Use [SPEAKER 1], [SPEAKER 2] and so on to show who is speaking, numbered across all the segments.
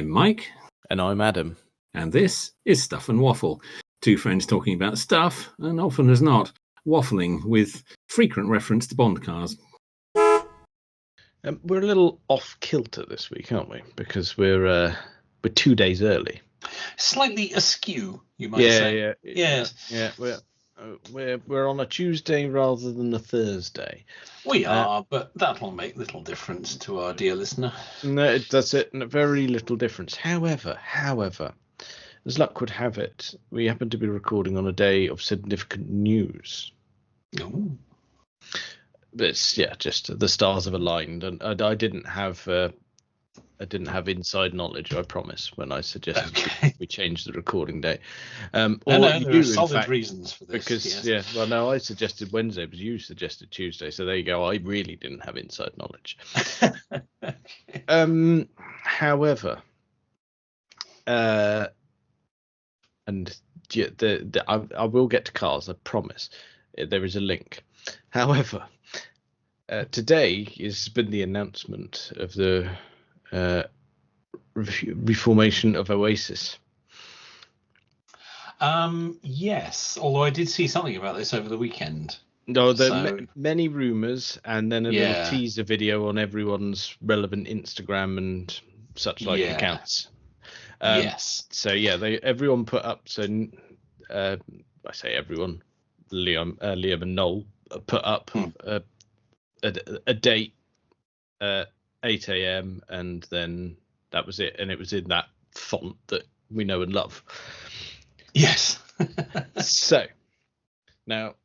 [SPEAKER 1] I'm Mike.
[SPEAKER 2] And I'm Adam.
[SPEAKER 1] And this is Stuff and Waffle. Two friends talking about stuff, and often as not, waffling with frequent reference to Bond cars.
[SPEAKER 2] We're a little off kilter this week, aren't we? Because we're 2 days early.
[SPEAKER 3] Slightly askew, you might say.
[SPEAKER 2] Yes. Yeah. We're on a Tuesday rather than a Thursday.
[SPEAKER 3] We are, but that'll make little difference to our dear listener.
[SPEAKER 2] No, it does it. Very little difference. However, as luck would have it, we happen to be recording on a day of significant news.
[SPEAKER 3] Ooh.
[SPEAKER 2] It's just the stars have aligned, and I didn't have inside knowledge, I promise, when I suggested we change the recording date.
[SPEAKER 3] There are solid reasons for this.
[SPEAKER 2] Because I suggested Wednesday, but you suggested Tuesday, so there you go. I really didn't have inside knowledge. However, I will get to cars, I promise. There is a link. However, today has been the announcement of the reformation of Oasis.
[SPEAKER 3] Yes, although I did see something about this over the weekend.
[SPEAKER 2] No, there are many rumours, and then a little teaser video on everyone's relevant Instagram and such like accounts.
[SPEAKER 3] Yes.
[SPEAKER 2] So everyone put up. So I say everyone. Liam and Noel put up a date, 8 a.m. and then that was it, and it was in that font that we know and love.
[SPEAKER 3] Yes.
[SPEAKER 2] So now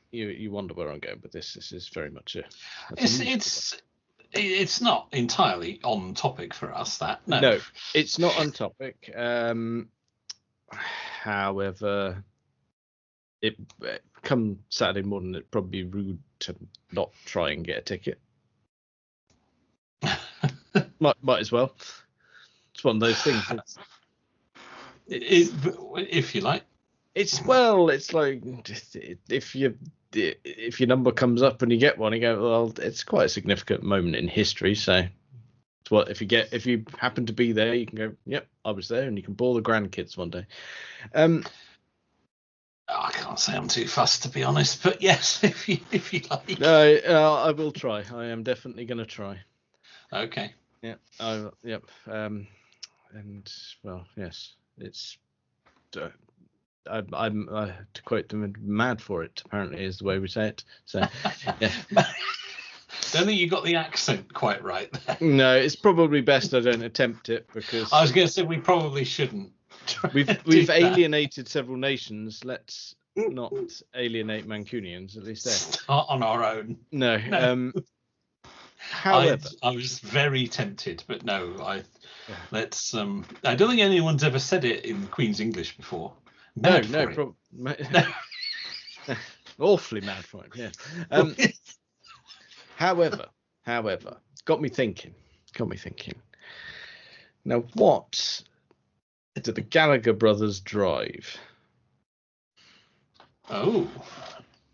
[SPEAKER 2] you wonder where I'm going with this. This is very much
[SPEAKER 3] it's not entirely on topic for us.
[SPEAKER 2] No, it's not on topic. However, it come Saturday morning, it'd probably be rude to not try and get a ticket. might as well. It's one of those things.
[SPEAKER 3] If you like.
[SPEAKER 2] It's like if your number comes up and you get one, you go, well, it's quite a significant moment in history. So, it's what if you happen to be there, you can go, yep, I was there, and you can bore the grandkids one day.
[SPEAKER 3] I can't say I'm too fussed, to be honest, but yes, if you like.
[SPEAKER 2] No, I will try. I am definitely going to try.
[SPEAKER 3] Okay.
[SPEAKER 2] Yeah. And well, yes, it's. I'm to quote them, mad for it. Apparently, is the way we say it. So, yeah.
[SPEAKER 3] Don't think you got the accent quite right there.
[SPEAKER 2] No, it's probably best I don't attempt it because.
[SPEAKER 3] I was going to say we probably shouldn't.
[SPEAKER 2] We've alienated several nations. Let's not alienate Mancunians, at least there.
[SPEAKER 3] Start on our own.
[SPEAKER 2] No. However,
[SPEAKER 3] I was very tempted, but no. Let's. I don't think anyone's ever said it in Queen's English before.
[SPEAKER 2] No. Awfully mad for it. Yeah. However, got me thinking. Now, what do the Gallagher brothers drive?
[SPEAKER 3] Oh,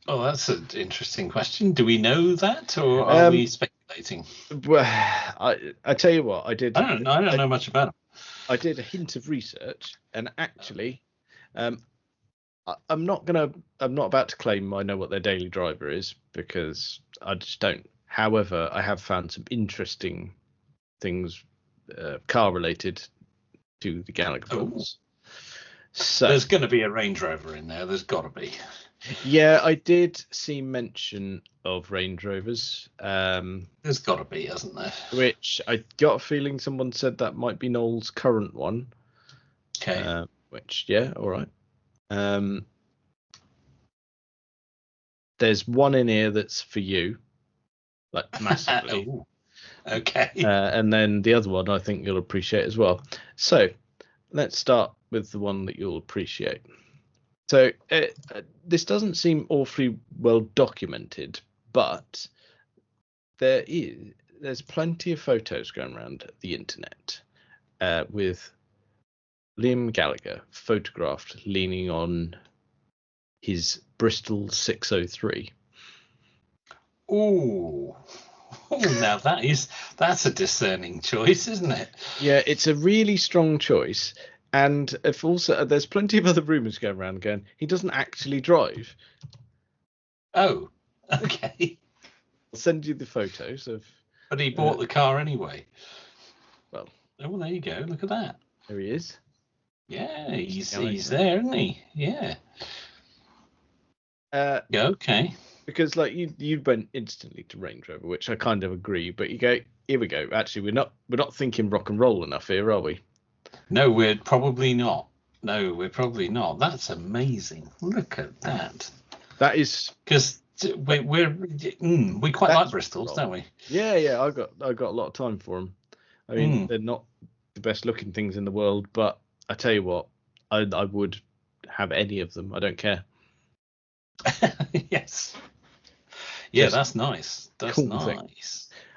[SPEAKER 3] that's an interesting question. Do we know that, or are we speculating?
[SPEAKER 2] Well, I tell you what, I did.
[SPEAKER 3] I don't know much about them.
[SPEAKER 2] I did a hint of research, and actually, I'm not about to claim I know what their daily driver is because I just don't. However, I have found some interesting things, car related, to the Gallagher brothers. So
[SPEAKER 3] there's going to be a Range Rover in there. There's got to be.
[SPEAKER 2] Yeah, I did see mention of Range Rovers.
[SPEAKER 3] There's got to be, hasn't there?
[SPEAKER 2] Which I got a feeling someone said that might be Noel's current one.
[SPEAKER 3] Okay.
[SPEAKER 2] Which, yeah, all right. There's one in here that's for you, like massively.
[SPEAKER 3] Ooh. Okay.
[SPEAKER 2] And then the other one I think you'll appreciate as well. So let's start with the one that you'll appreciate. So this doesn't seem awfully well documented, but there's plenty of photos going around the internet with Liam Gallagher photographed leaning on his Bristol 603.
[SPEAKER 3] Ooh. Oh, now that's a discerning choice, isn't it?
[SPEAKER 2] Yeah, it's a really strong choice. And if also there's plenty of other rumours going around going, he doesn't actually drive.
[SPEAKER 3] Oh, okay.
[SPEAKER 2] I'll send you the photos of.
[SPEAKER 3] But he bought the car anyway.
[SPEAKER 2] Well,
[SPEAKER 3] oh, well, there you go. Look at that.
[SPEAKER 2] There he is.
[SPEAKER 3] Yeah, he's there, isn't he? Yeah. Okay.
[SPEAKER 2] Because like you went instantly to Range Rover, which I kind of agree. But you go, here we go. Actually, we're not thinking rock and roll enough here, are we?
[SPEAKER 3] No, we're probably not. No, we're probably not. That's amazing. Look at that.
[SPEAKER 2] That is
[SPEAKER 3] because we quite like Bristols, don't we?
[SPEAKER 2] Yeah. I got a lot of time for them. I mean, they're not the best looking things in the world, but I tell you what, I would have any of them. I don't care.
[SPEAKER 3] Yes. Yeah, that's nice. That's
[SPEAKER 2] cool
[SPEAKER 3] nice.
[SPEAKER 2] Thing.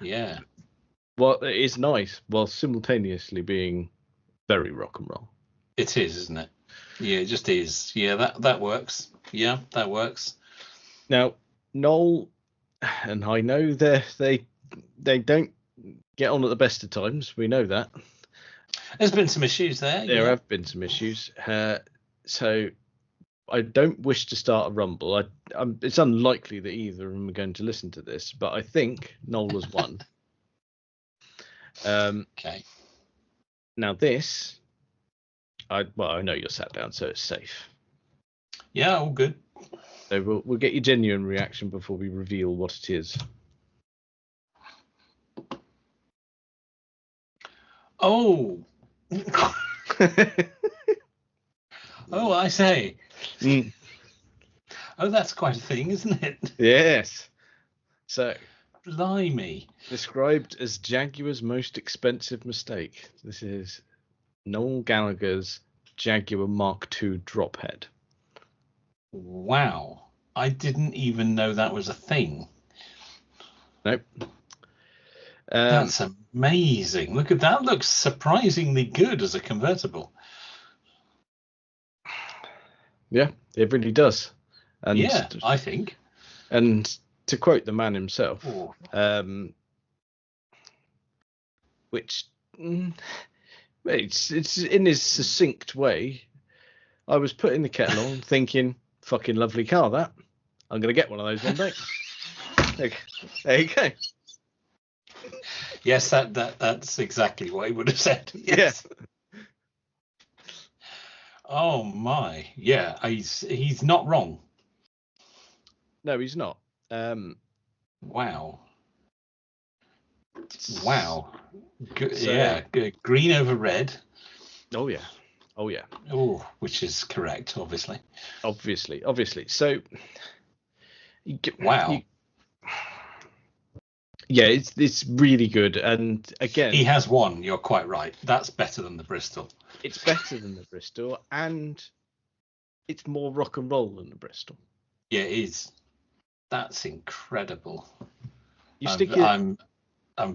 [SPEAKER 3] Yeah.
[SPEAKER 2] Well, it is nice while simultaneously being very rock and roll.
[SPEAKER 3] It is, isn't it? Yeah, it just is. Yeah, that works. Yeah, that works.
[SPEAKER 2] Now, Noel, and I know they don't get on at the best of times. We know that.
[SPEAKER 3] There's been some issues there.
[SPEAKER 2] There have been some issues. So I don't wish to start a rumble. It's unlikely that either of them are going to listen to this, but I think Noel has won.
[SPEAKER 3] Okay.
[SPEAKER 2] Now this, I know you're sat down, so it's safe.
[SPEAKER 3] Yeah, all good.
[SPEAKER 2] So we'll get your genuine reaction before we reveal what it is.
[SPEAKER 3] Oh. Oh, I say. Oh, that's quite a thing, isn't it?
[SPEAKER 2] Yes. So,
[SPEAKER 3] blimey.
[SPEAKER 2] Described as Jaguar's most expensive mistake. This is Noel Gallagher's Jaguar Mark II drophead.
[SPEAKER 3] Wow. I didn't even know that was a thing.
[SPEAKER 2] Nope.
[SPEAKER 3] That's amazing. Look at that. Looks surprisingly good as a convertible.
[SPEAKER 2] Yeah, it really does. And
[SPEAKER 3] yeah, I think.
[SPEAKER 2] And to quote the man himself, which it's in his succinct way. I was putting the kettle on, thinking, "Fucking lovely car, that. I'm gonna get one of those one day." There you go.
[SPEAKER 3] Yes, that's exactly what he would have said. Yes. Yeah. Oh my, yeah, he's not wrong.
[SPEAKER 2] No, he's not.
[SPEAKER 3] Wow. Yeah, green over red.
[SPEAKER 2] Oh yeah.
[SPEAKER 3] Oh, which is correct, obviously.
[SPEAKER 2] Obviously. So.
[SPEAKER 3] Wow.
[SPEAKER 2] Yeah, it's really good, and again,
[SPEAKER 3] he has won. You're quite right. That's better than the Bristol.
[SPEAKER 2] It's better than the Bristol, and it's more rock and roll than the Bristol.
[SPEAKER 3] Yeah, it is. That's incredible.
[SPEAKER 2] I'm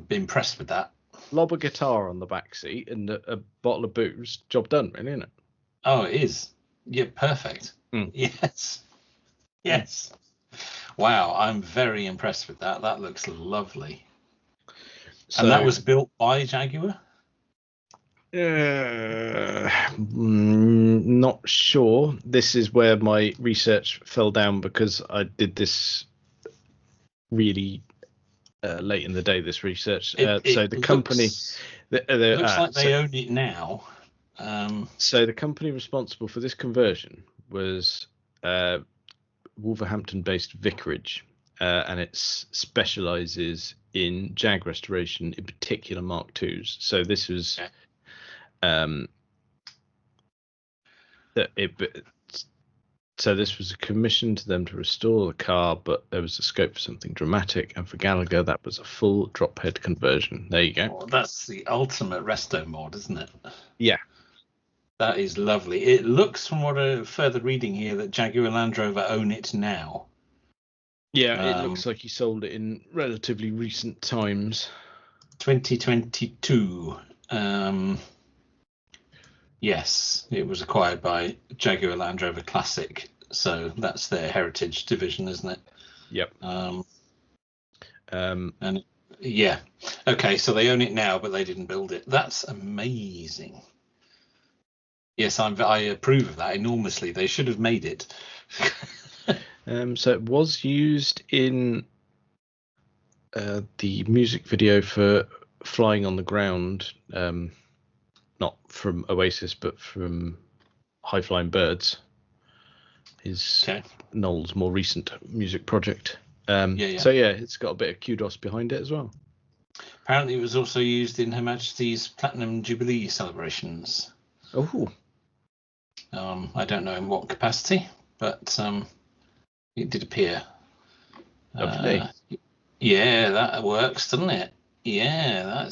[SPEAKER 3] impressed with that.
[SPEAKER 2] Lob a guitar on the back seat and a bottle of booze. Job done, really, isn't it?
[SPEAKER 3] Oh, it is. Yeah, perfect. Yes. Yes. Wow, I'm very impressed with that. That looks lovely. So, and that was built by Jaguar?
[SPEAKER 2] Not sure. This is where my research fell down because I did this really late in the day, this research. So the company...
[SPEAKER 3] It looks like they own it now.
[SPEAKER 2] So the company responsible for this conversion was... Wolverhampton-based Vicarage, and it specialises in Jag restoration, in particular Mark IIs. So this was, so this was a commission to them to restore the car, but there was a scope for something dramatic, and for Gallagher, that was a full drop head conversion. There you go.
[SPEAKER 3] Oh, that's the ultimate resto mod, isn't it?
[SPEAKER 2] Yeah.
[SPEAKER 3] That is lovely. It looks, from what further reading here, that Jaguar Land Rover own it now.
[SPEAKER 2] Yeah, it looks like he sold it in relatively recent times.
[SPEAKER 3] 2022. Yes, it was acquired by Jaguar Land Rover Classic. So that's their heritage division, isn't it?
[SPEAKER 2] Yep.
[SPEAKER 3] And Yeah. Okay, so they own it now, but they didn't build it. That's amazing. Yes, I approve of that enormously. They should have made it.
[SPEAKER 2] So it was used in the music video for Flying on the Ground, not from Oasis, but from High Flying Birds, his Noel's more recent music project. So yeah, it's got a bit of kudos behind it as well.
[SPEAKER 3] Apparently it was also used in Her Majesty's Platinum Jubilee celebrations.
[SPEAKER 2] Oh.
[SPEAKER 3] I don't know in what capacity, but it did appear.
[SPEAKER 2] Lovely.
[SPEAKER 3] Yeah, that works, doesn't it? Yeah,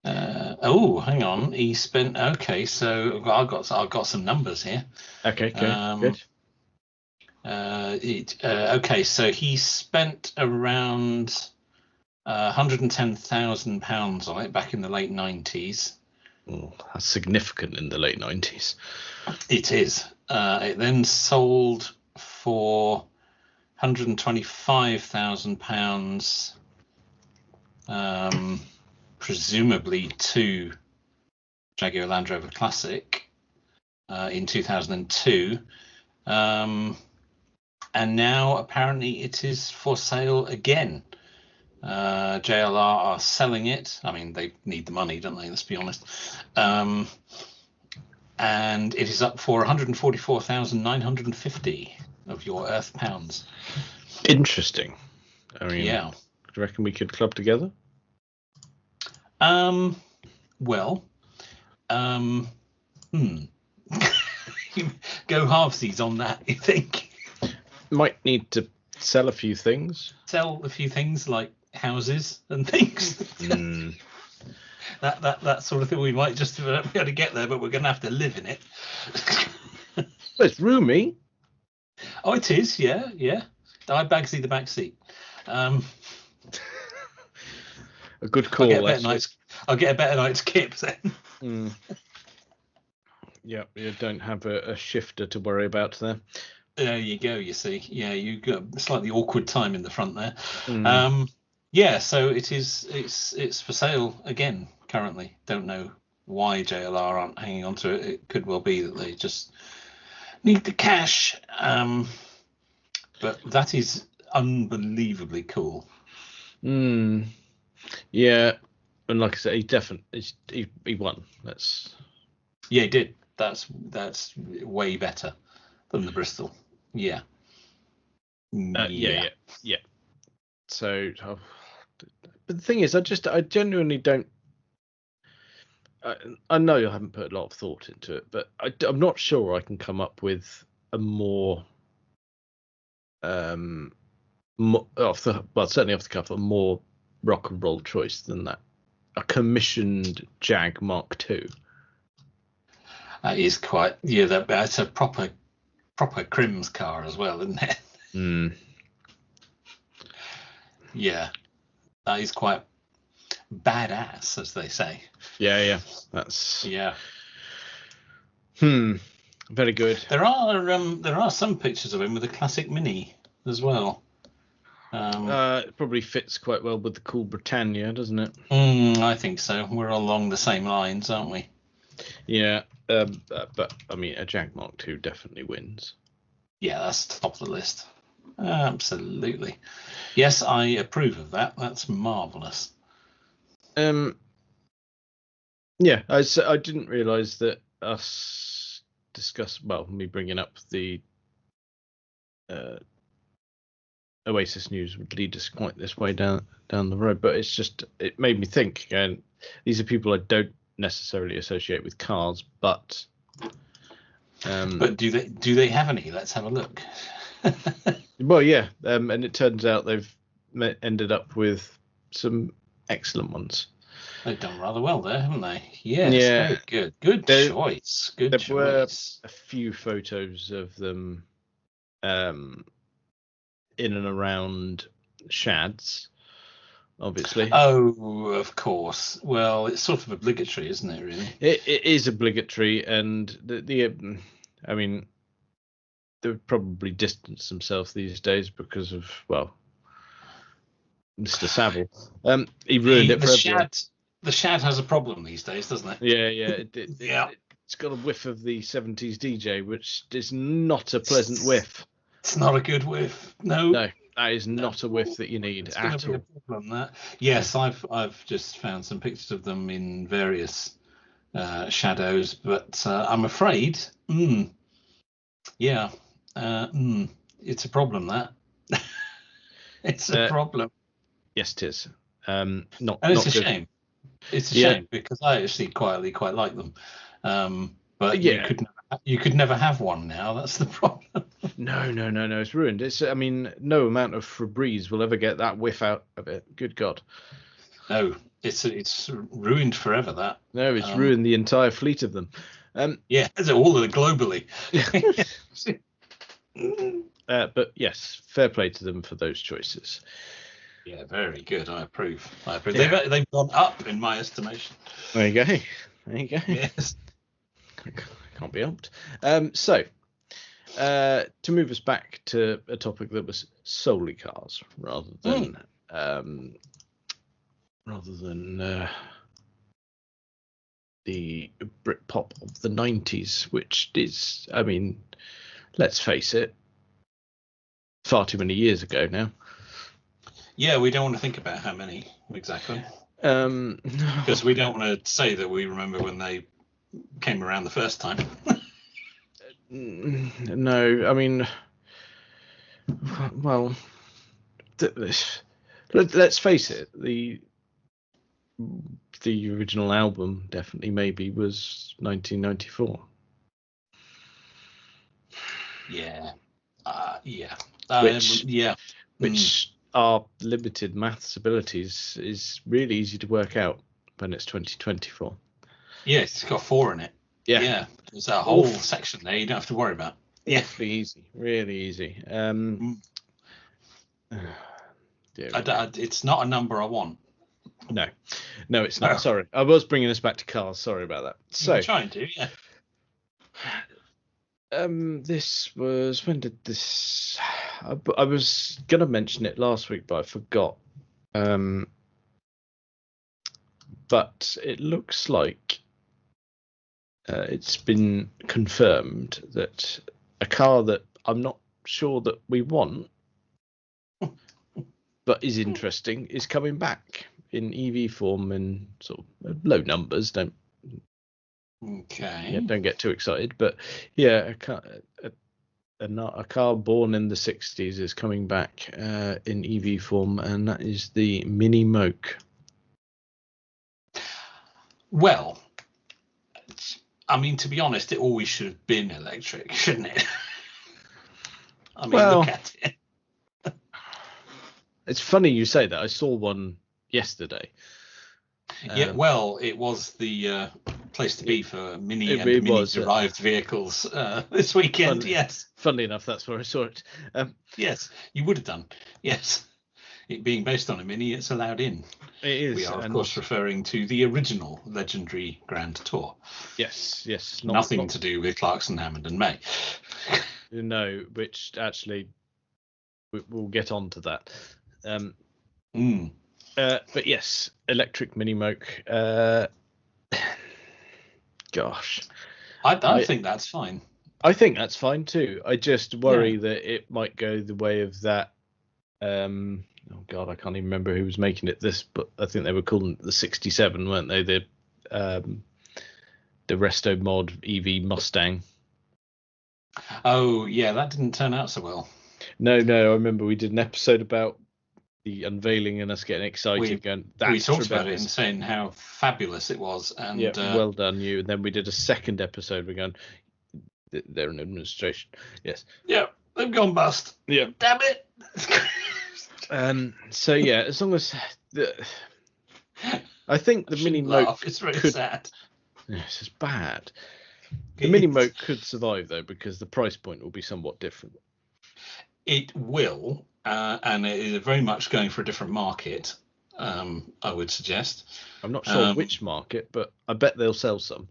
[SPEAKER 3] hang on. He spent. Okay, so I've got some numbers here.
[SPEAKER 2] Okay, good.
[SPEAKER 3] Okay, so he spent around £110,000 on it back in the late 90s.
[SPEAKER 2] Oh, that's significant in the late 90s.
[SPEAKER 3] It is. It then sold for £125,000, presumably to Jaguar Land Rover Classic in 2002. And now apparently it is for sale again. JLR are selling it. I mean, they need the money, don't they? Let's be honest. And it is up for 144,950 of your Earth pounds.
[SPEAKER 2] Interesting. I mean,
[SPEAKER 3] yeah.
[SPEAKER 2] Do you reckon we could club together?
[SPEAKER 3] Well, go halvesies on that, you think?
[SPEAKER 2] Might need to sell a few things.
[SPEAKER 3] Sell a few things like houses and things. That sort of thing. We might just be able to get there, but we're going to have to live in it.
[SPEAKER 2] Well, it's roomy.
[SPEAKER 3] Oh, it is. Yeah. I bagsy the back seat.
[SPEAKER 2] A good call.
[SPEAKER 3] I'll get a better night's kip then.
[SPEAKER 2] Yeah, you don't have a shifter to worry about there.
[SPEAKER 3] There you go. You see, yeah, you got a slightly awkward time in the front there. Yeah, so it's for sale again currently. Don't know why JLR aren't hanging on to it. It could well be that they just need the cash. But that is unbelievably cool.
[SPEAKER 2] Yeah, and like I said, he won.
[SPEAKER 3] Yeah, he did. That's way better than the Bristol. Yeah.
[SPEAKER 2] Yeah. So, but the thing is, I genuinely don't. I know I haven't put a lot of thought into it, but I'm not sure I can come up with a more, certainly off the cuff, a more rock and roll choice than that. A commissioned Jag Mark II.
[SPEAKER 3] That is quite. Yeah, that's a proper Crims car as well, isn't it? Yeah, that is quite badass, as they say.
[SPEAKER 2] Yeah. That's very good.
[SPEAKER 3] There are some pictures of him with a classic Mini as well.
[SPEAKER 2] It probably fits quite well with the Cool Britannia, doesn't it?
[SPEAKER 3] I think so. We're along the same lines, aren't we?
[SPEAKER 2] Yeah, but I mean, a Jag Mark II definitely wins.
[SPEAKER 3] Yeah, that's top of the list. Absolutely. Yes, I approve of that. That's marvellous.
[SPEAKER 2] Yeah, I didn't realise that us me bringing up the Oasis news would lead us quite this way down the road, but it made me think again. These are people I don't necessarily associate with cars, but
[SPEAKER 3] do they have any? Let's have a look.
[SPEAKER 2] Well, yeah, and it turns out they've ended up with some excellent ones.
[SPEAKER 3] They've done rather well there, haven't they? Yes, yeah, very good. Good choice. There
[SPEAKER 2] were a few photos of them in and around Shads, obviously.
[SPEAKER 3] Oh, of course. Well, it's sort of obligatory, isn't it, really?
[SPEAKER 2] It is obligatory, and I mean, they would probably distance themselves these days because of, well, Mr. Savile. He ruined it for everyone.
[SPEAKER 3] The Shad has a problem these days, doesn't it?
[SPEAKER 2] Yeah. It's got a whiff of the 70s DJ, which is not a pleasant whiff.
[SPEAKER 3] It's not a good whiff. No,
[SPEAKER 2] that is not a whiff that you need at all.
[SPEAKER 3] A problem, that. Yes, I've just found some pictures of them in various shadows, but I'm afraid, it's a problem, that. It's a problem.
[SPEAKER 2] Yes, it is.
[SPEAKER 3] And it's a shame. It's a shame because I actually quietly quite like them. But you could never have one now. That's the problem.
[SPEAKER 2] No. It's ruined. No amount of Febreze will ever get that whiff out of it. Good God.
[SPEAKER 3] No, it's ruined forever. That.
[SPEAKER 2] No, it's ruined the entire fleet of them.
[SPEAKER 3] All of it globally.
[SPEAKER 2] But yes, fair play to them for those choices.
[SPEAKER 3] Yeah, very good. I approve. Yeah. They've gone up in my estimation.
[SPEAKER 2] There you go.
[SPEAKER 3] Yes.
[SPEAKER 2] Can't be helped. So, to move us back to a topic that was solely cars rather than the Britpop of the 90s, which is, let's face it, far too many years ago now.
[SPEAKER 3] Yeah, we don't want to think about how many exactly. Because we don't want to say that we remember when they came around the first time.
[SPEAKER 2] No, well, let's face it, the original album definitely maybe was 1994. Which our limited maths abilities is really easy to work out when it's 2024.
[SPEAKER 3] Yeah, it's got 4 in it. Yeah. There's that whole section there you don't have to worry about. Yeah.
[SPEAKER 2] Really easy.
[SPEAKER 3] It's not a number I want.
[SPEAKER 2] No, it's not. Sorry. I was bringing us back to cars. Sorry about that. So,
[SPEAKER 3] I'm trying to, yeah.
[SPEAKER 2] This was, when did this, I was going to mention it last week, but I forgot. But it looks like it's been confirmed that a car that I'm not sure that we want, but is interesting, is coming back in EV form and sort of low numbers. Don't get too excited, but a car born in the 60s is coming back in EV form, and that is the Mini Moke.
[SPEAKER 3] Well, to be honest, it always should have been electric, shouldn't it? Look at it.
[SPEAKER 2] It's funny you say that. I saw one yesterday.
[SPEAKER 3] It was the place to be for Mini and Mini-derived vehicles this weekend. Yes.
[SPEAKER 2] Funnily enough, that's where I saw it.
[SPEAKER 3] Yes, you would have done. Yes. It being based on a Mini, it's allowed in.
[SPEAKER 2] It is.
[SPEAKER 3] We are, of course, referring to the original legendary Grand Tour.
[SPEAKER 2] Yes.
[SPEAKER 3] Nothing to do with Clarkson, Hammond and May.
[SPEAKER 2] No, which actually we'll get on to that. But yes, electric Mini Moke. Gosh.
[SPEAKER 3] I think that's fine.
[SPEAKER 2] I think that's fine too. I just worry that it might go the way of that. Oh God, I can't even remember who was making it. But I think they were calling it the 67, weren't they? The Resto Mod EV Mustang.
[SPEAKER 3] Oh yeah, that didn't turn out so well.
[SPEAKER 2] No, I remember we did an episode about the unveiling and us getting excited.
[SPEAKER 3] We talked about it and saying how fabulous it was. And
[SPEAKER 2] well done you. And then we did a second episode. We're going, they're in administration. Yes.
[SPEAKER 3] Yeah, they've gone bust.
[SPEAKER 2] Yeah.
[SPEAKER 3] Damn it.
[SPEAKER 2] So yeah, as long as I think the Mini Moke
[SPEAKER 3] it's very sad.
[SPEAKER 2] Yes, it's bad. The Mini Moke could survive though, because the price point will be somewhat different.
[SPEAKER 3] It will, and it is very much going for a different market. I would suggest.
[SPEAKER 2] I'm not sure which market, but I bet they'll sell some.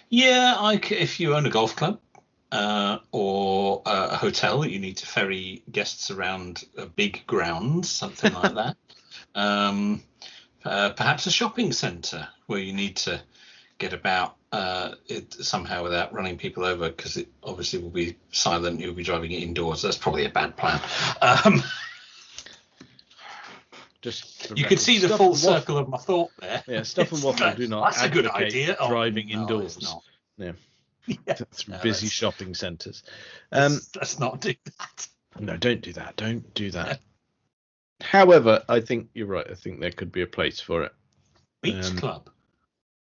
[SPEAKER 3] Yeah, if you own a golf club, or hotel that you need to ferry guests around big grounds, something like that. Perhaps a shopping centre where you need to get about it somehow without running people over, because it obviously will be silent. You'll be driving it indoors. That's probably a bad plan. You could see the full circle of my thought there.
[SPEAKER 2] Yeah, Stuff and Waffle do not
[SPEAKER 3] that's a good idea.
[SPEAKER 2] Driving
[SPEAKER 3] no,
[SPEAKER 2] indoors.
[SPEAKER 3] It's not.
[SPEAKER 2] Yeah.
[SPEAKER 3] Yeah.
[SPEAKER 2] Through busy shopping centres.
[SPEAKER 3] Let's not do that.
[SPEAKER 2] No, don't do that. Don't do that. However, I think you're right. I think there could be a place for it.
[SPEAKER 3] Beach club.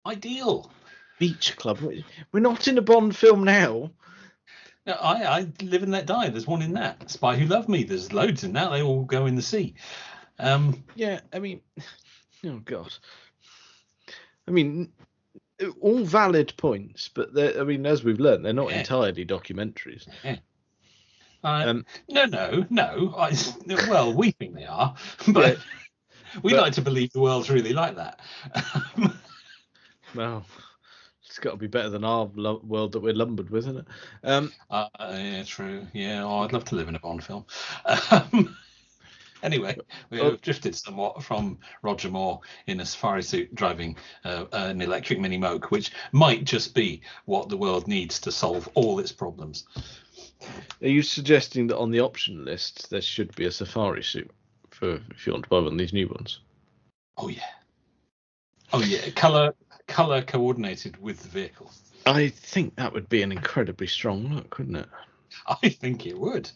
[SPEAKER 3] Ideal.
[SPEAKER 2] Beach club. We're not in a Bond film now.
[SPEAKER 3] No, I Live and Let Die. There's one in that. Spy Who Loved Me. There's loads in that. They all go in the sea.
[SPEAKER 2] Yeah, I mean, oh God. I mean, all valid points, but I mean, as we've learned, they're not entirely documentaries.
[SPEAKER 3] Yeah. No. Well, we think they are, but we like to believe the world's really like that.
[SPEAKER 2] Well, it's got to be better than our world that we're lumbered with, isn't it?
[SPEAKER 3] Yeah, true. Yeah, I'd love to live in a Bond film. Anyway, we have drifted somewhat from Roger Moore in a safari suit driving an electric Mini Moke, which might just be what the world needs to solve all its problems.
[SPEAKER 2] Are you suggesting that on the option list there should be a safari suit for if you want to buy one of these new ones?
[SPEAKER 3] Oh yeah, color coordinated with the vehicle.
[SPEAKER 2] I think that would be an incredibly strong look, wouldn't it?
[SPEAKER 3] I think it would.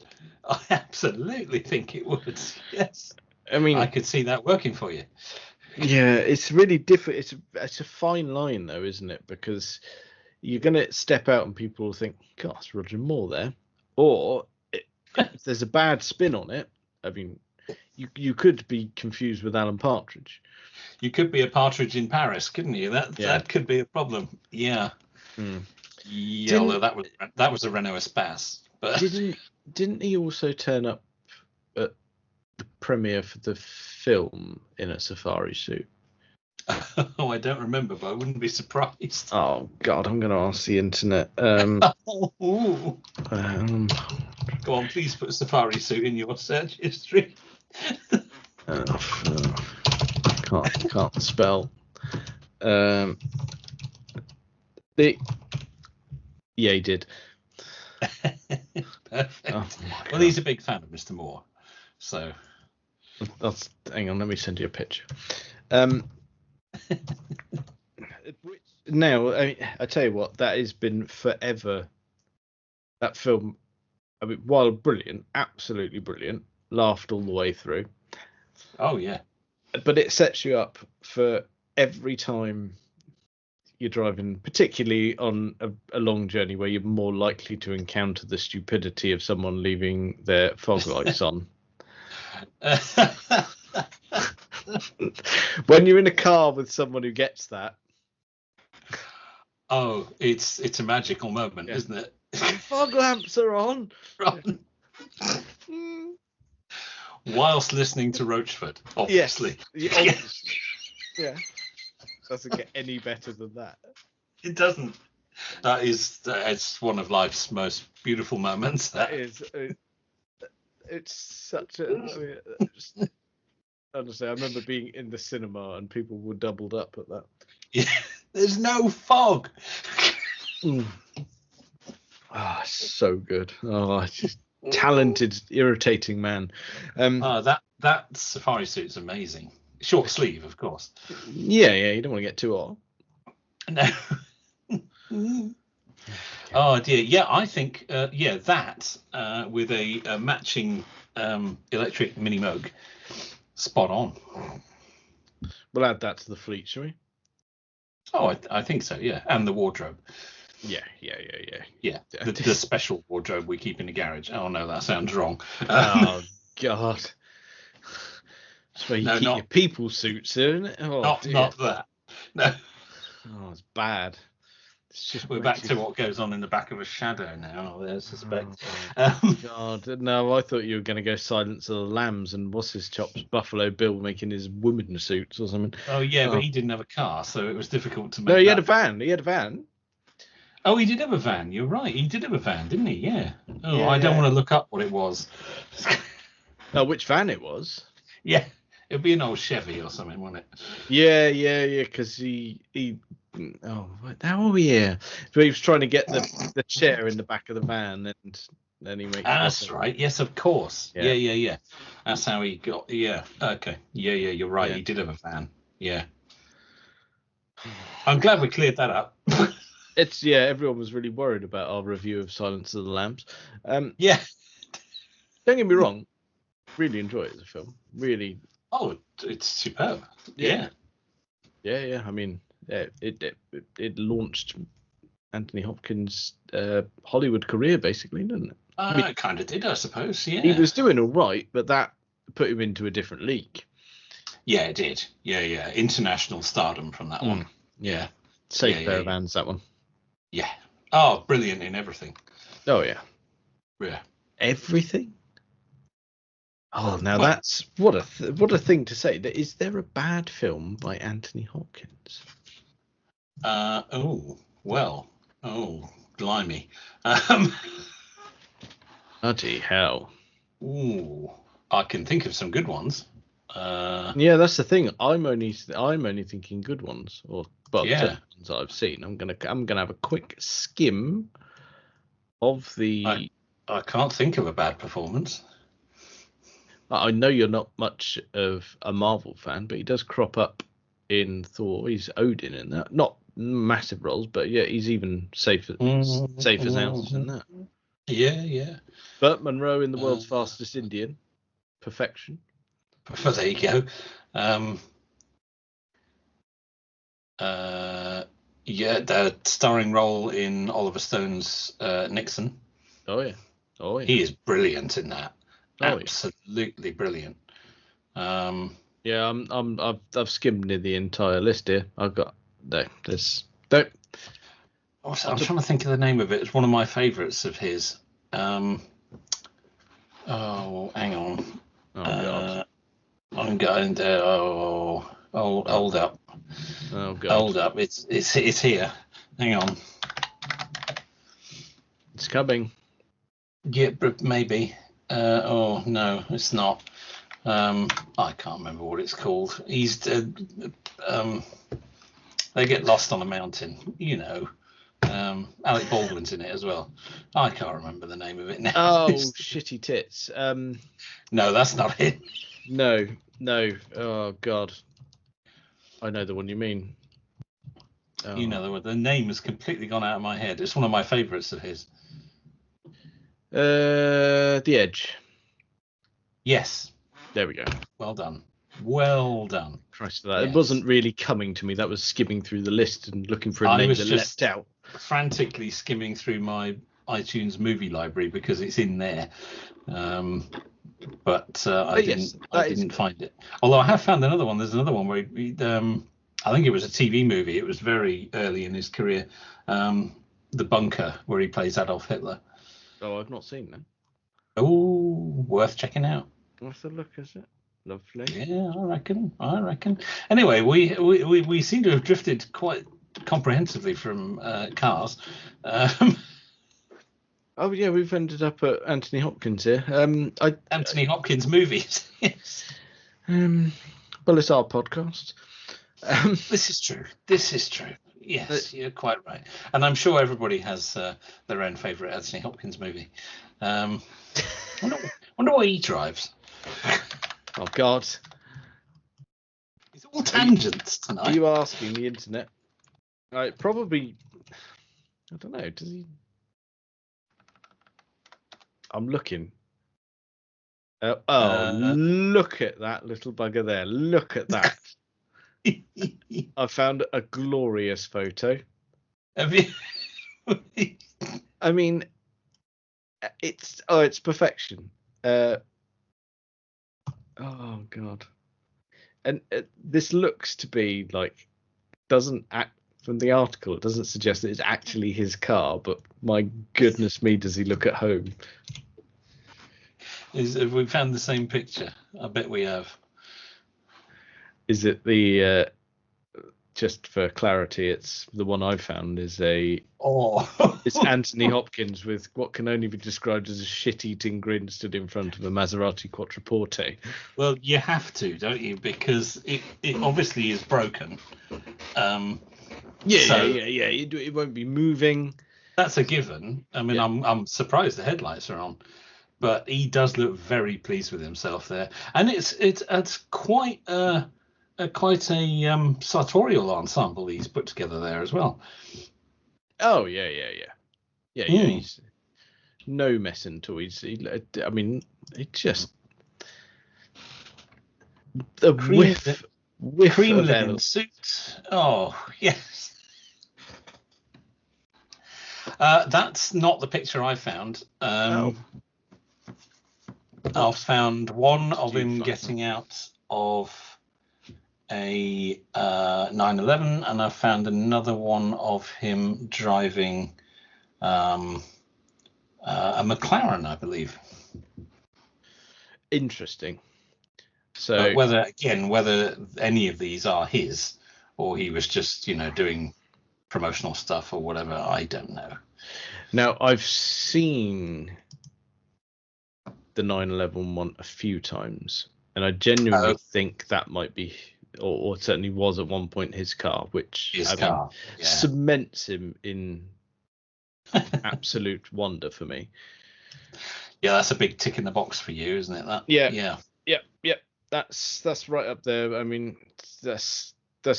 [SPEAKER 3] I absolutely think it would. Yes.
[SPEAKER 2] I mean,
[SPEAKER 3] I could see that working for you.
[SPEAKER 2] Yeah, it's really different. It's a fine line, though, isn't it? Because you're going to step out and people will think, "God, it's Roger Moore there," or if there's a bad spin on it. I mean, you could be confused with Alan Partridge.
[SPEAKER 3] You could be a partridge in Paris, couldn't you? That could be a problem. Yeah. Yeah, although that was a Renault Espace. But
[SPEAKER 2] didn't he also turn up at the premiere for the film in a safari suit?
[SPEAKER 3] Oh, I don't remember, but I wouldn't be surprised.
[SPEAKER 2] Oh God, I'm going to ask the internet.
[SPEAKER 3] Go on, please put safari suit in your search history.
[SPEAKER 2] Can't spell. Yeah, he did.
[SPEAKER 3] Perfect. Well, he's a big fan of Mr. Moore, so.
[SPEAKER 2] Hang on, let me send you a picture. Now, I tell you what, that has been forever. That film, I mean, while brilliant, absolutely brilliant, laughed all the way through.
[SPEAKER 3] Oh yeah.
[SPEAKER 2] But it sets you up for every time you're driving, particularly on a long journey where you're more likely to encounter the stupidity of someone leaving their fog lights on. When you're in a car with someone who gets that.
[SPEAKER 3] Oh, it's a magical moment, isn't it?
[SPEAKER 2] Fog lamps are on.
[SPEAKER 3] Whilst listening to Roachford, obviously.
[SPEAKER 2] Yes. Yeah. Doesn't get any better than that.
[SPEAKER 3] It doesn't. It's one of life's most beautiful moments. That
[SPEAKER 2] is. It's such a. Honestly, I remember being in the cinema and people were doubled up at that.
[SPEAKER 3] Yeah, there's no fog.
[SPEAKER 2] So good. Just talented, irritating man.
[SPEAKER 3] That safari suit's amazing. Short sleeve, of course.
[SPEAKER 2] Yeah, you don't want to get too hot.
[SPEAKER 3] No. Oh dear. Yeah, I think that with a matching electric Mini Moke, spot on.
[SPEAKER 2] We'll add that to the fleet, shall we?
[SPEAKER 3] Oh, I think so. Yeah, and the wardrobe.
[SPEAKER 2] Yeah.
[SPEAKER 3] The special wardrobe we keep in the garage. Oh no, that sounds wrong.
[SPEAKER 2] Oh God. That's where you keep your people suits, isn't it? Oh,
[SPEAKER 3] not that. No.
[SPEAKER 2] Oh, it's bad. It's just
[SPEAKER 3] we're back to what goes on in the back of a shadow now. I suspect.
[SPEAKER 2] God, no! I thought you were going to go Silence of the Lambs and what's his chops, Buffalo Bill making his woman suits or something.
[SPEAKER 3] Oh yeah, but he didn't have a car, so it was difficult to make.
[SPEAKER 2] No, he had a van.
[SPEAKER 3] Oh, he did have a van. You're right. He did have a van, didn't he? Yeah. Oh,
[SPEAKER 2] Yeah.
[SPEAKER 3] I don't want to look up what it was.
[SPEAKER 2] Oh, which van it was?
[SPEAKER 3] Yeah. It'd be an old Chevy or something, wouldn't it?
[SPEAKER 2] Yeah. Because he. Oh, how are we here? So he was trying to get the chair in the back of the van, and then he makes.
[SPEAKER 3] That's right. Yes, of course.
[SPEAKER 2] Yeah.
[SPEAKER 3] Yeah. That's how he got. Yeah. Okay. Yeah. You're right.
[SPEAKER 2] Yeah.
[SPEAKER 3] He did have a van. Yeah. I'm glad we cleared that up.
[SPEAKER 2] Everyone was really worried about our review of Silence of the Lambs.
[SPEAKER 3] Yeah.
[SPEAKER 2] Don't get me wrong, really enjoy it as a film. Really.
[SPEAKER 3] Oh, it's superb. Yeah.
[SPEAKER 2] Yeah. I mean, it launched Anthony Hopkins' Hollywood career, basically, didn't it?
[SPEAKER 3] It kind of did, I suppose. Yeah.
[SPEAKER 2] He was doing all right, but that put him into a different league.
[SPEAKER 3] Yeah, it did. Yeah. International stardom from that one.
[SPEAKER 2] Yeah. Safe pair of hands, that one.
[SPEAKER 3] Yeah. Oh, brilliant in everything.
[SPEAKER 2] Oh, yeah.
[SPEAKER 3] Yeah.
[SPEAKER 2] Everything? Oh, now that's what a thing to say. Is there a bad film by Anthony Hopkins?
[SPEAKER 3] Blimey.
[SPEAKER 2] Bloody hell.
[SPEAKER 3] Ooh, I can think of some good ones.
[SPEAKER 2] Yeah, that's the thing. I'm only thinking good ones, ones that I've seen. I'm gonna have a quick skim of the.
[SPEAKER 3] I can't think of a bad performance.
[SPEAKER 2] I know you're not much of a Marvel fan, but he does crop up in Thor. He's Odin in that. Not massive roles, but yeah, he's even safe as houses in that.
[SPEAKER 3] Yeah.
[SPEAKER 2] Burt Munro in The World's Fastest Indian. Perfection.
[SPEAKER 3] Well, there you go. The starring role in Oliver Stone's Nixon.
[SPEAKER 2] Oh yeah.
[SPEAKER 3] He is brilliant in that. Absolutely brilliant.
[SPEAKER 2] I've skimmed the entire list here. I'm trying
[SPEAKER 3] to think of the name of it. It's one of my favourites of his. Hang on.
[SPEAKER 2] Oh God.
[SPEAKER 3] I'm going to. Hold up.
[SPEAKER 2] Oh God.
[SPEAKER 3] Hold up. It's here. Hang on.
[SPEAKER 2] It's coming.
[SPEAKER 3] Yeah, maybe. No, it's not. I can't remember what it's called. He's they get lost on a mountain, Alec Baldwin's in it as well. I can't remember the name of it now.
[SPEAKER 2] Oh, Shitty Tits.
[SPEAKER 3] No, that's not it.
[SPEAKER 2] No. Oh God. I know the one you mean. Oh.
[SPEAKER 3] You know the one. The name has completely gone out of my head. It's one of my favourites of his.
[SPEAKER 2] The Edge.
[SPEAKER 3] Yes.
[SPEAKER 2] There we go.
[SPEAKER 3] Well done.
[SPEAKER 2] Christ, it wasn't really coming to me. That was skimming through the list and looking for a name that leapt out.
[SPEAKER 3] Frantically skimming through my iTunes movie library because it's in there. But I didn't find it. Although I have found another one. There's another one where I think it was a TV movie. It was very early in his career. The Bunker, where he plays Adolf Hitler.
[SPEAKER 2] Oh, I've not seen that.
[SPEAKER 3] Oh, worth checking out.
[SPEAKER 2] What's the look, is it? Lovely.
[SPEAKER 3] Yeah, I reckon. Anyway, we seem to have drifted quite comprehensively from cars.
[SPEAKER 2] Oh yeah, we've ended up at Anthony Hopkins here.
[SPEAKER 3] Anthony Hopkins movies. Yes.
[SPEAKER 2] Well, it's our podcast.
[SPEAKER 3] This is true. Yes, you're quite right. And I'm sure everybody has their own favourite Anthony Hopkins movie. Wonder what he drives.
[SPEAKER 2] Oh God.
[SPEAKER 3] It's all tangents tonight.
[SPEAKER 2] Are you asking the internet? Probably. I don't know. Does he? I'm looking. Look at that little bugger there. Look at that. I found a glorious photo.
[SPEAKER 3] Have you?
[SPEAKER 2] I mean, it's perfection. Oh God. And this looks to be like, doesn't act from the article. It doesn't suggest that it's actually his car, but my goodness me, does he look at home?
[SPEAKER 3] Have we found the same picture? I bet we have.
[SPEAKER 2] Is it the just for clarity, it's the one I found is it's
[SPEAKER 3] Oh,
[SPEAKER 2] Anthony Hopkins with what can only be described as a shit-eating grin stood in front of a Maserati Quattroporte.
[SPEAKER 3] well, you have to, don't you? Because it obviously is broken.
[SPEAKER 2] Yeah. It won't be moving.
[SPEAKER 3] That's a given. I mean, I'm surprised the headlights are on, but he does look very pleased with himself there, and it's quite a sartorial ensemble he's put together there as well.
[SPEAKER 2] Oh yeah. He's no messing toys. I mean, it just the whiff
[SPEAKER 3] cream
[SPEAKER 2] of
[SPEAKER 3] linen
[SPEAKER 2] ale.
[SPEAKER 3] suit. Oh yes. That's not the picture I found. I found one of him getting out of a 911, and I found another one of him driving a McLaren, I believe.
[SPEAKER 2] Interesting. So
[SPEAKER 3] But whether any of these are his, or he was just doing promotional stuff or whatever, I don't know.
[SPEAKER 2] Now I've seen the 911 one a few times, and I genuinely think that might be, or certainly was at one point, his car, which cements him in absolute wonder for me.
[SPEAKER 3] Yeah, that's a big tick in the box for you, isn't it? That.
[SPEAKER 2] Yeah. That's right up there. I mean, that's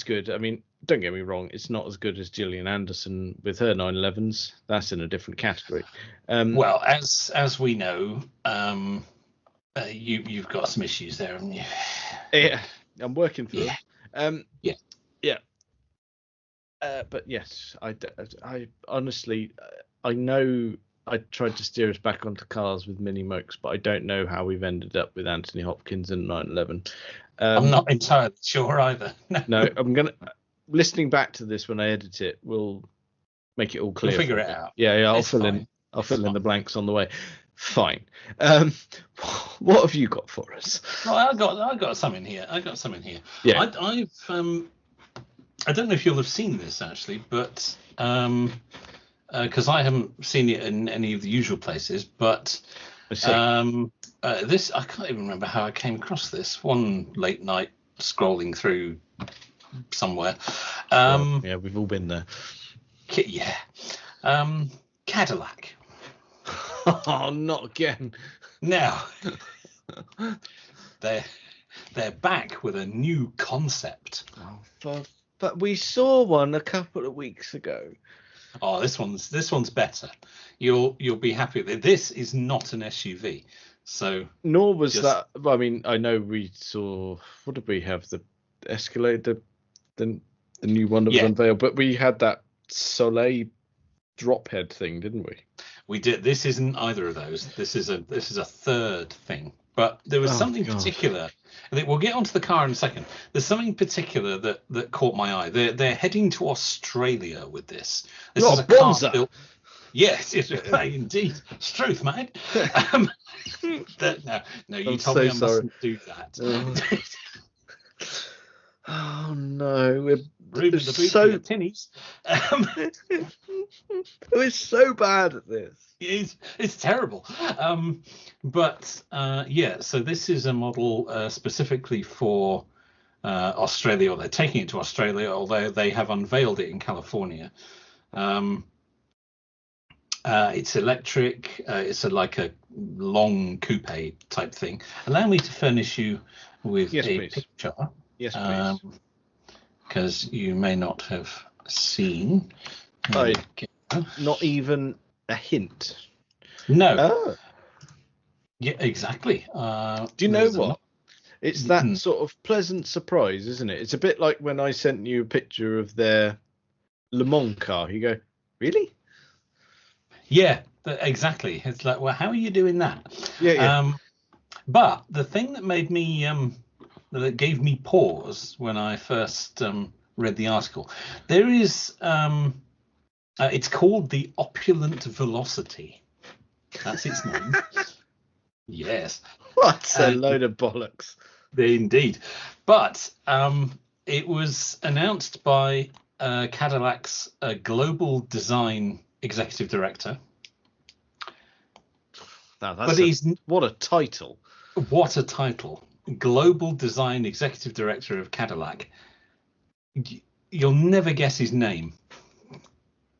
[SPEAKER 2] good. I mean, don't get me wrong, it's not as good as Gillian Anderson with her 911s. That's in a different category.
[SPEAKER 3] Well, as we know, you've got some issues there, haven't you?
[SPEAKER 2] Yeah, I'm working for them.
[SPEAKER 3] Yeah.
[SPEAKER 2] But yes, I honestly, I know I tried to steer us back onto cars with Mini Mokes, but I don't know how we've ended up with Anthony Hopkins and 911.
[SPEAKER 3] I'm not entirely sure either.
[SPEAKER 2] No, I'm gonna listening back to this when I edit it. We'll make it all clear.
[SPEAKER 3] We'll figure it out.
[SPEAKER 2] Yeah. I'll fill in the blanks on the way. Fine. What have you got for us?
[SPEAKER 3] Well, I got some in here. Yeah. I don't know if you'll have seen this actually, but because I haven't seen it in any of the usual places, but this I can't even remember how I came across this one late night scrolling through somewhere.
[SPEAKER 2] Yeah, we've all been there.
[SPEAKER 3] Yeah. Cadillac.
[SPEAKER 2] Oh, not again.
[SPEAKER 3] Now they're back with a new concept.
[SPEAKER 2] But we saw one a couple of weeks ago.
[SPEAKER 3] Oh, this one's better. You'll be happy with it. This is not an SUV. So
[SPEAKER 2] nor was that. I mean, I know we saw. What did we have? The Escalade, the new one that was unveiled. But we had that Soleil drop head thing, didn't we?
[SPEAKER 3] We did. This isn't either of those. This is a third thing. But there was something particular. We'll get onto the car in a second. There's something particular that caught my eye. They're heading to Australia with this. This is a car built. Yes, indeed. It's truth, mate. No, you told me I mustn't do that.
[SPEAKER 2] Oh no,
[SPEAKER 3] we're so tinnies.
[SPEAKER 2] We're so bad at this.
[SPEAKER 3] It's terrible. So this is a model specifically for Australia, or they're taking it to Australia, although they have unveiled it in California. It's electric. It's like a long coupe type thing. Allow me to furnish you with picture.
[SPEAKER 2] Yes, please.
[SPEAKER 3] Because you may not have seen.
[SPEAKER 2] Not even a hint.
[SPEAKER 3] No.
[SPEAKER 2] Oh.
[SPEAKER 3] Yeah, exactly.
[SPEAKER 2] Do you know what? It's that sort of pleasant surprise, isn't it? It's a bit like when I sent you a picture of their Le Mans car. You go, really?
[SPEAKER 3] Yeah, exactly. It's like, well, how are you doing that?
[SPEAKER 2] Yeah.
[SPEAKER 3] But the thing that made me that gave me pause when I first read the article, there is it's called the Opulent Velocity. That's its name. Yes.
[SPEAKER 2] What a load of bollocks.
[SPEAKER 3] Indeed. But It was announced by Cadillac's global design executive director.
[SPEAKER 2] Now what a title!
[SPEAKER 3] What a title! Global design executive director of Cadillac. You'll never guess his name.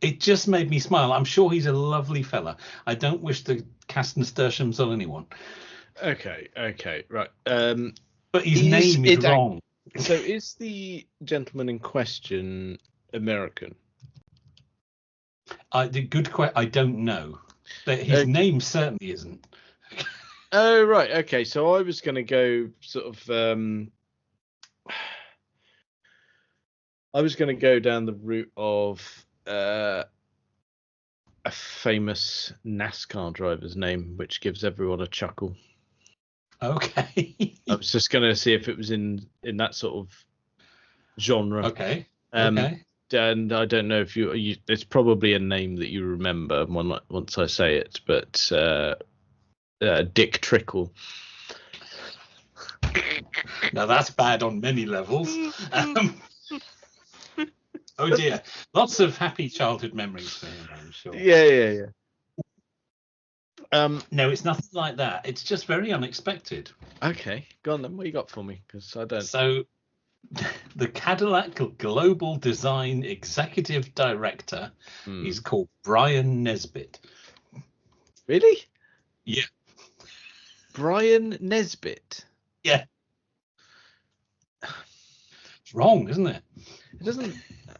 [SPEAKER 3] It just made me smile. I'm sure he's a lovely fella. I don't wish to cast nasturtiums on anyone.
[SPEAKER 2] Okay, right.
[SPEAKER 3] But his name is wrong.
[SPEAKER 2] So is the gentleman in question American?
[SPEAKER 3] I don't know. But his name certainly isn't.
[SPEAKER 2] Oh, right. Okay. So I was going to go sort of. I was going to go down the route of a famous NASCAR driver's name, which gives everyone a chuckle.
[SPEAKER 3] Okay.
[SPEAKER 2] I was just going to see if it was in that sort of genre.
[SPEAKER 3] Okay.
[SPEAKER 2] Okay. And I don't know if you it's probably a name that you remember once I say it, but Dick Trickle.
[SPEAKER 3] Now that's bad on many levels. Oh dear, lots of happy childhood memories for him, I'm sure.
[SPEAKER 2] Yeah.
[SPEAKER 3] No, it's nothing like that. It's just very unexpected.
[SPEAKER 2] Okay, go on then. What you got for me? Because I don't.
[SPEAKER 3] So, the Cadillac Global Design Executive Director is called Brian Nesbitt.
[SPEAKER 2] Really?
[SPEAKER 3] Yeah.
[SPEAKER 2] Brian Nesbitt.
[SPEAKER 3] Yeah. It's wrong, isn't it?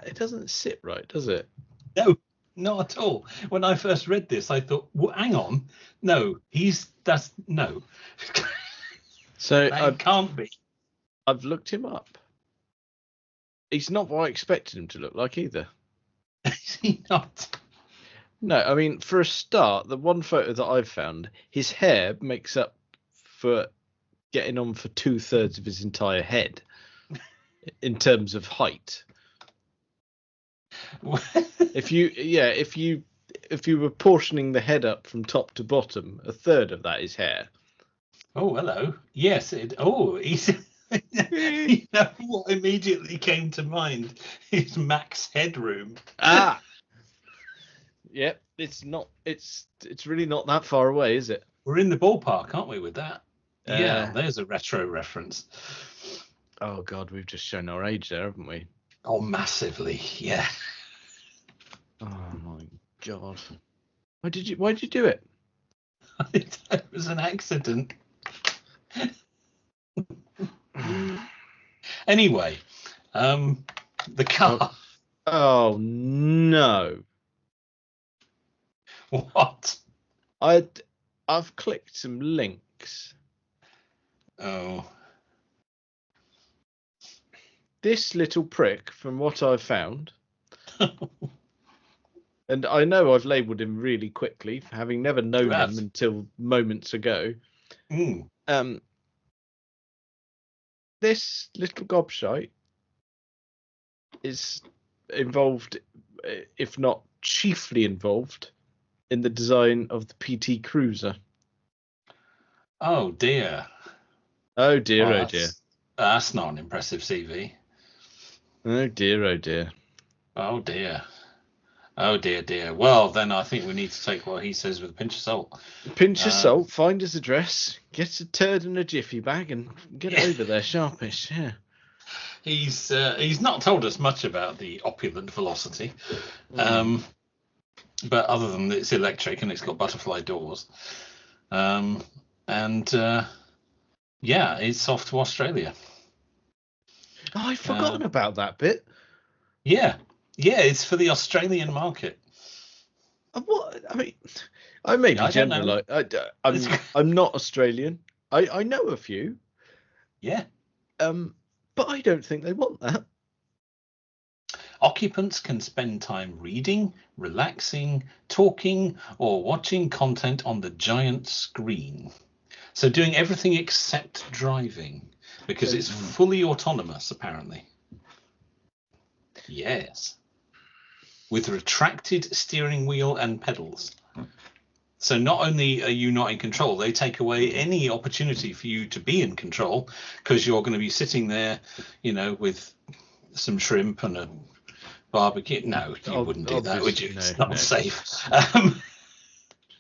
[SPEAKER 2] It doesn't sit right, does it?
[SPEAKER 3] No, not at all. When I first read this, I thought, well, hang on. No, no.
[SPEAKER 2] So
[SPEAKER 3] it can't be.
[SPEAKER 2] I've looked him up. He's not what I expected him to look like either.
[SPEAKER 3] Is he not?
[SPEAKER 2] No, I mean, for a start, the one photo that I've found, his hair makes up for getting on for 2/3 of his entire head in terms of height. If you were portioning the head up from top to bottom, 1/3 of that is hair.
[SPEAKER 3] Oh, hello. Yes. He's. You know what immediately came to mind is Max Headroom.
[SPEAKER 2] Ah. Yep. It's not. It's really not that far away, is it?
[SPEAKER 3] We're in the ballpark, aren't we? With that. Yeah. There's a retro reference.
[SPEAKER 2] Oh God, we've just shown our age there, haven't we?
[SPEAKER 3] Oh, massively. Yeah.
[SPEAKER 2] Oh my God. Why did you do it?
[SPEAKER 3] It was an accident. Anyway, the car.
[SPEAKER 2] Oh no.
[SPEAKER 3] What?
[SPEAKER 2] I've clicked some links.
[SPEAKER 3] Oh.
[SPEAKER 2] This little prick, from what I've found, and I know I've labelled him really quickly, having never known him until moments ago. This little gobshite is involved, if not chiefly involved, in the design of the PT Cruiser.
[SPEAKER 3] Oh dear.
[SPEAKER 2] Oh dear, oh dear.
[SPEAKER 3] That's not an impressive CV.
[SPEAKER 2] Oh dear, oh dear.
[SPEAKER 3] Oh dear. Oh dear. Well, then I think we need to take what he says with a pinch of salt.
[SPEAKER 2] Pinch of salt, find his address, get a turd in a jiffy bag and get it over there sharpish, yeah.
[SPEAKER 3] He's not told us much about the opulent Velocity. But other than it's electric and it's got butterfly doors. It's off to Australia.
[SPEAKER 2] Oh, I've forgotten about that bit.
[SPEAKER 3] Yeah, it's for the Australian market.
[SPEAKER 2] What? I mean, I may be general. I'm not Australian. I know a few.
[SPEAKER 3] Yeah.
[SPEAKER 2] But I don't think they want that.
[SPEAKER 3] Occupants can spend time reading, relaxing, talking, or watching content on the giant screen. So doing everything except driving, because it's fully autonomous, apparently. Yes. With retracted steering wheel and pedals. So not only are you not in control, they take away any opportunity for you to be in control, because you're going to be sitting there, with some shrimp and a barbecue. No, you wouldn't do that, would you?
[SPEAKER 2] No,
[SPEAKER 3] it's not
[SPEAKER 2] no.
[SPEAKER 3] safe.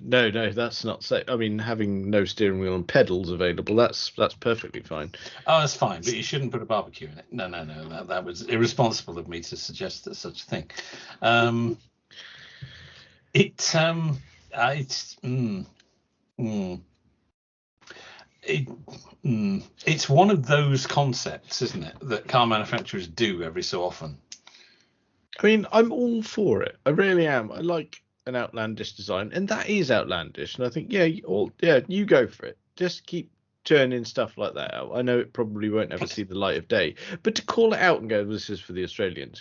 [SPEAKER 2] No, that's not safe. I mean, having no steering wheel and pedals available, that's perfectly fine.
[SPEAKER 3] Oh, that's fine, but you shouldn't put a barbecue in it. No. That was irresponsible of me to suggest that such a thing. It's one of those concepts, isn't it, that car manufacturers do every so often.
[SPEAKER 2] I mean, I'm all for it. I really am. I like an outlandish design, and that is outlandish. And I think, you go for it. Just keep churning stuff like that out. I know it probably won't ever see the light of day, but to call it out and go, "This is for the Australians,"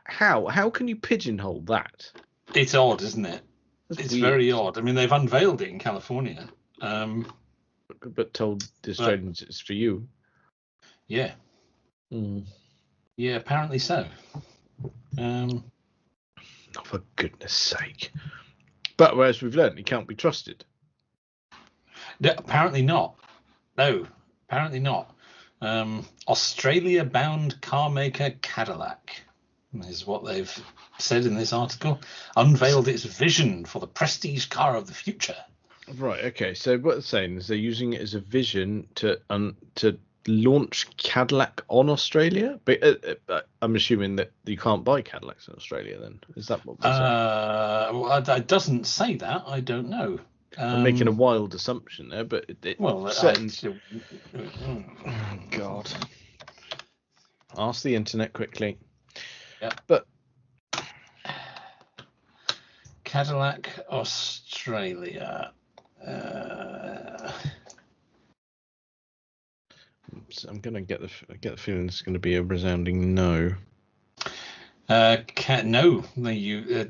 [SPEAKER 2] how can you pigeonhole that?
[SPEAKER 3] It's odd, isn't it? It's weird. Very odd. I mean, they've unveiled it in California,
[SPEAKER 2] but told the Australians it's for you.
[SPEAKER 3] Yeah. Yeah, apparently so.
[SPEAKER 2] Oh, for goodness sake! But whereas we've learned, it can't be trusted.
[SPEAKER 3] No, apparently not. No, apparently not. Australia-bound car maker Cadillac is what they've said in this article. Unveiled its vision for the prestige car of the future.
[SPEAKER 2] Right. Okay. So what they're saying is they're using it as a vision to launch Cadillac on Australia, but I'm assuming that you can't buy Cadillacs in Australia. Then is that what they're saying?
[SPEAKER 3] Well, it doesn't say that. I don't know.
[SPEAKER 2] I'm making a wild assumption there, but oh, God. Ask the internet quickly.
[SPEAKER 3] Yeah.
[SPEAKER 2] But
[SPEAKER 3] Cadillac Australia.
[SPEAKER 2] I'm gonna get the feeling it's going to be a resounding no.
[SPEAKER 3] No,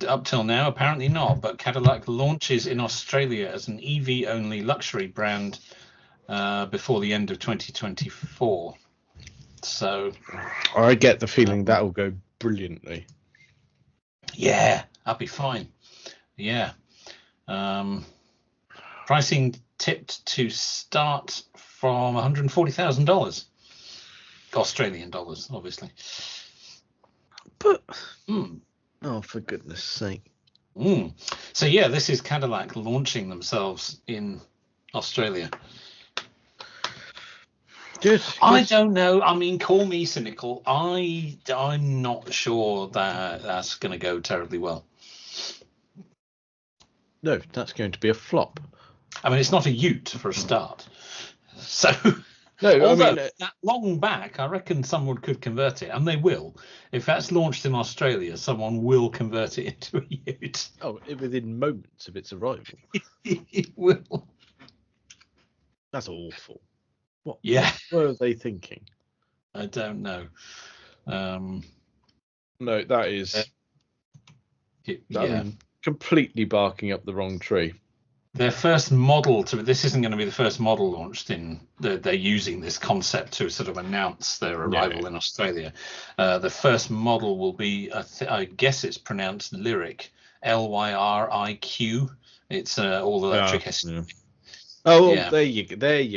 [SPEAKER 3] up till now apparently not. But Cadillac launches in Australia as an EV-only luxury brand before the end of 2024. So
[SPEAKER 2] I get the feeling that will go brilliantly.
[SPEAKER 3] Yeah, that'll be fine. Yeah. Pricing tipped to start from $140,000. Australian dollars, obviously.
[SPEAKER 2] But oh, for goodness sake.
[SPEAKER 3] So yeah, this is Cadillac launching themselves in Australia.
[SPEAKER 2] Good.
[SPEAKER 3] I don't know. I mean, call me cynical. I'm not sure that's going to go terribly well.
[SPEAKER 2] No, that's going to be a flop.
[SPEAKER 3] I mean, it's not a ute for a start. So,
[SPEAKER 2] no,
[SPEAKER 3] although that long back, I reckon someone could convert it, and they will. If that's launched in Australia, someone will convert it into a ute.
[SPEAKER 2] Oh, within moments of its arrival.
[SPEAKER 3] It will.
[SPEAKER 2] That's awful. What were they thinking?
[SPEAKER 3] I don't know.
[SPEAKER 2] No, that is completely barking up the wrong tree.
[SPEAKER 3] Their first model this isn't going to be the first model launched in. They're using this concept to sort of announce their arrival in Australia. The first model will be, I guess it's pronounced Lyric, Lyriq. It's all electric SUV.
[SPEAKER 2] Oh, well, there you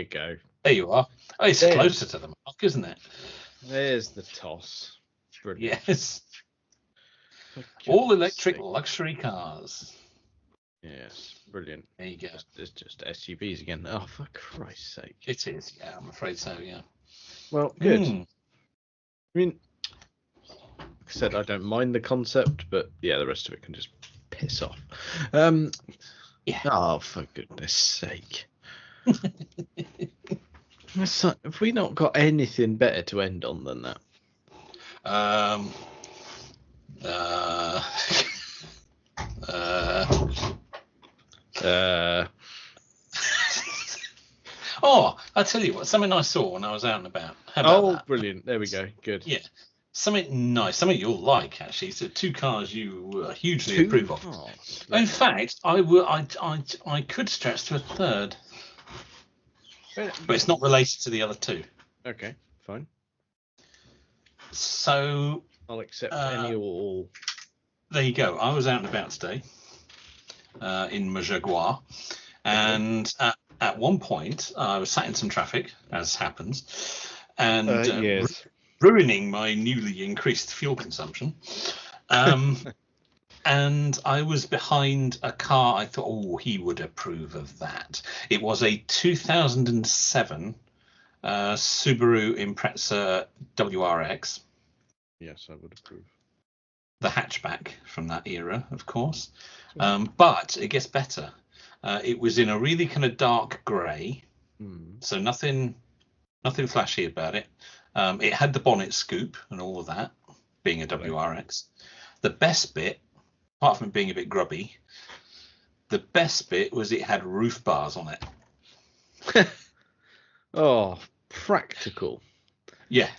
[SPEAKER 2] go.
[SPEAKER 3] There you are. Oh, it's closer to the mark, isn't it?
[SPEAKER 2] There's the toss. Brilliant.
[SPEAKER 3] Yes. All electric luxury cars.
[SPEAKER 2] Yes, brilliant.
[SPEAKER 3] There you go.
[SPEAKER 2] It's just SUVs again. Oh, for Christ's sake.
[SPEAKER 3] It is, yeah, I'm afraid so, yeah.
[SPEAKER 2] Well, good. I mean, like I said, I don't mind the concept, but yeah, the rest of it can just piss off.
[SPEAKER 3] Yeah.
[SPEAKER 2] Oh, for goodness sake. Have we not got anything better to end on than that?
[SPEAKER 3] Oh, I'll tell you what, something I saw when I was out and about.
[SPEAKER 2] Brilliant. There we go. Good.
[SPEAKER 3] Yeah. Something nice, something you'll like, actually. So 2 cars you hugely approve of. In fact, I could stretch to a third. But it's not related to the other 2.
[SPEAKER 2] Okay, fine.
[SPEAKER 3] So
[SPEAKER 2] I'll accept any or all.
[SPEAKER 3] there you go. I was out and about today in my Jaguar, and at one point I was sat in some traffic, as happens, and
[SPEAKER 2] yes.
[SPEAKER 3] ruining my newly increased fuel consumption. And I was behind a car. I thought, oh, he would approve of that. It was a 2007 Subaru Impreza WRX.
[SPEAKER 2] Yes, I would approve.
[SPEAKER 3] The hatchback from that era, of course. But it gets better. It was in a really kind of dark grey, so nothing flashy about it. It had the bonnet scoop and all of that, being a WRX. The best bit, apart from being a bit grubby, the best bit was it had roof bars on it.
[SPEAKER 2] Oh, practical.
[SPEAKER 3] Yeah.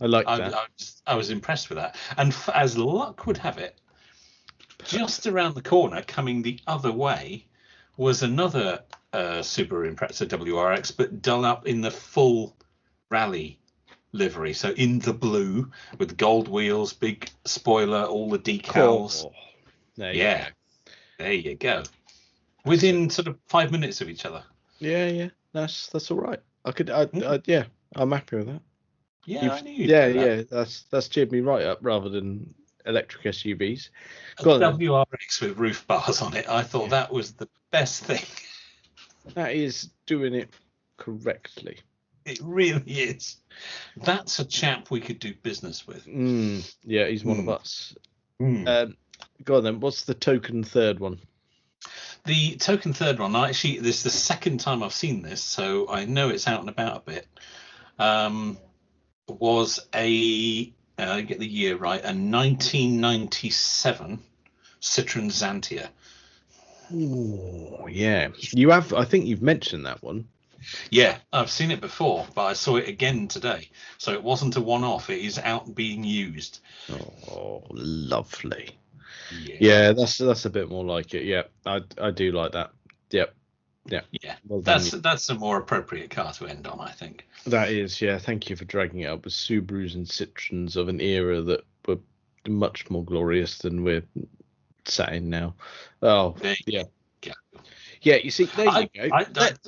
[SPEAKER 2] I like that.
[SPEAKER 3] I was impressed with that. And as luck would have it, just around the corner, coming the other way, was another Subaru Impreza WRX, but done up in the full rally livery. So in the blue, with gold wheels, big spoiler, all the decals.
[SPEAKER 2] Oh, there you go.
[SPEAKER 3] Within sort of 5 minutes of each other.
[SPEAKER 2] Yeah. That's all right. I'm happy with that.
[SPEAKER 3] Yeah, I knew you'd do that.
[SPEAKER 2] That's cheered me right up rather than electric SUVs.
[SPEAKER 3] A WRX with roof bars on it. I thought that was the best thing.
[SPEAKER 2] That is doing it correctly.
[SPEAKER 3] It really is. That's a chap we could do business with.
[SPEAKER 2] Yeah, he's one of us. Go on then. What's the token third one?
[SPEAKER 3] The token third one, actually, this is the second time I've seen this, so I know it's out and about a bit. Was I get the year right, a 1997 Citroen Xantia.
[SPEAKER 2] Oh, yeah. You have. I think you've mentioned that one.
[SPEAKER 3] Yeah, I've seen it before, but I saw it again today. So it wasn't a one-off. It is out being used.
[SPEAKER 2] Oh, lovely. Yeah, that's a bit more like it. Yeah, I do like that. Yep. Yeah.
[SPEAKER 3] Well, that's a more appropriate car to end on, I think.
[SPEAKER 2] That is, yeah. Thank you for dragging it up with Subarus and Citroens of an era that were much more glorious than we're sat in now. Oh, yeah. Yeah, you see, there you go.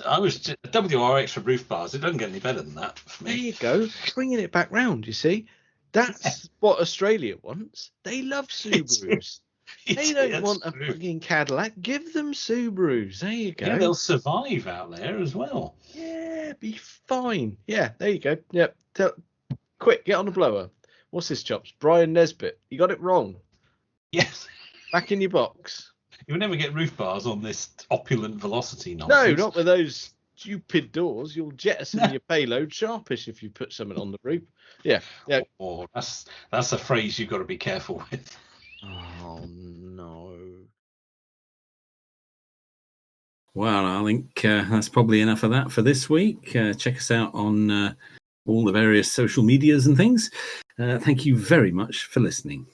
[SPEAKER 3] I was WRX for roof bars. It doesn't get any better than that for me.
[SPEAKER 2] There you go. Bringing it back round, you see. That's what Australia wants. They love Subarus. They don't want a fucking Cadillac. Give them Subarus. There you go.
[SPEAKER 3] Yeah, they'll survive out there as well.
[SPEAKER 2] Yeah, be fine. Yeah, there you go. Yep. Quick, get on the blower. What's this, Chops? Brian Nesbitt. You got it wrong.
[SPEAKER 3] Yes.
[SPEAKER 2] Back in your box.
[SPEAKER 3] You'll never get roof bars on this opulent velocity nonsense.
[SPEAKER 2] No, not with those stupid doors. You'll jettison your payload sharpish if you put something on the roof. Yeah.
[SPEAKER 3] Oh, that's a phrase you've got to be careful with.
[SPEAKER 2] Oh, no.
[SPEAKER 1] Well, I think that's probably enough of that for this week. Check us out on all the various social medias and things. Thank you very much for listening.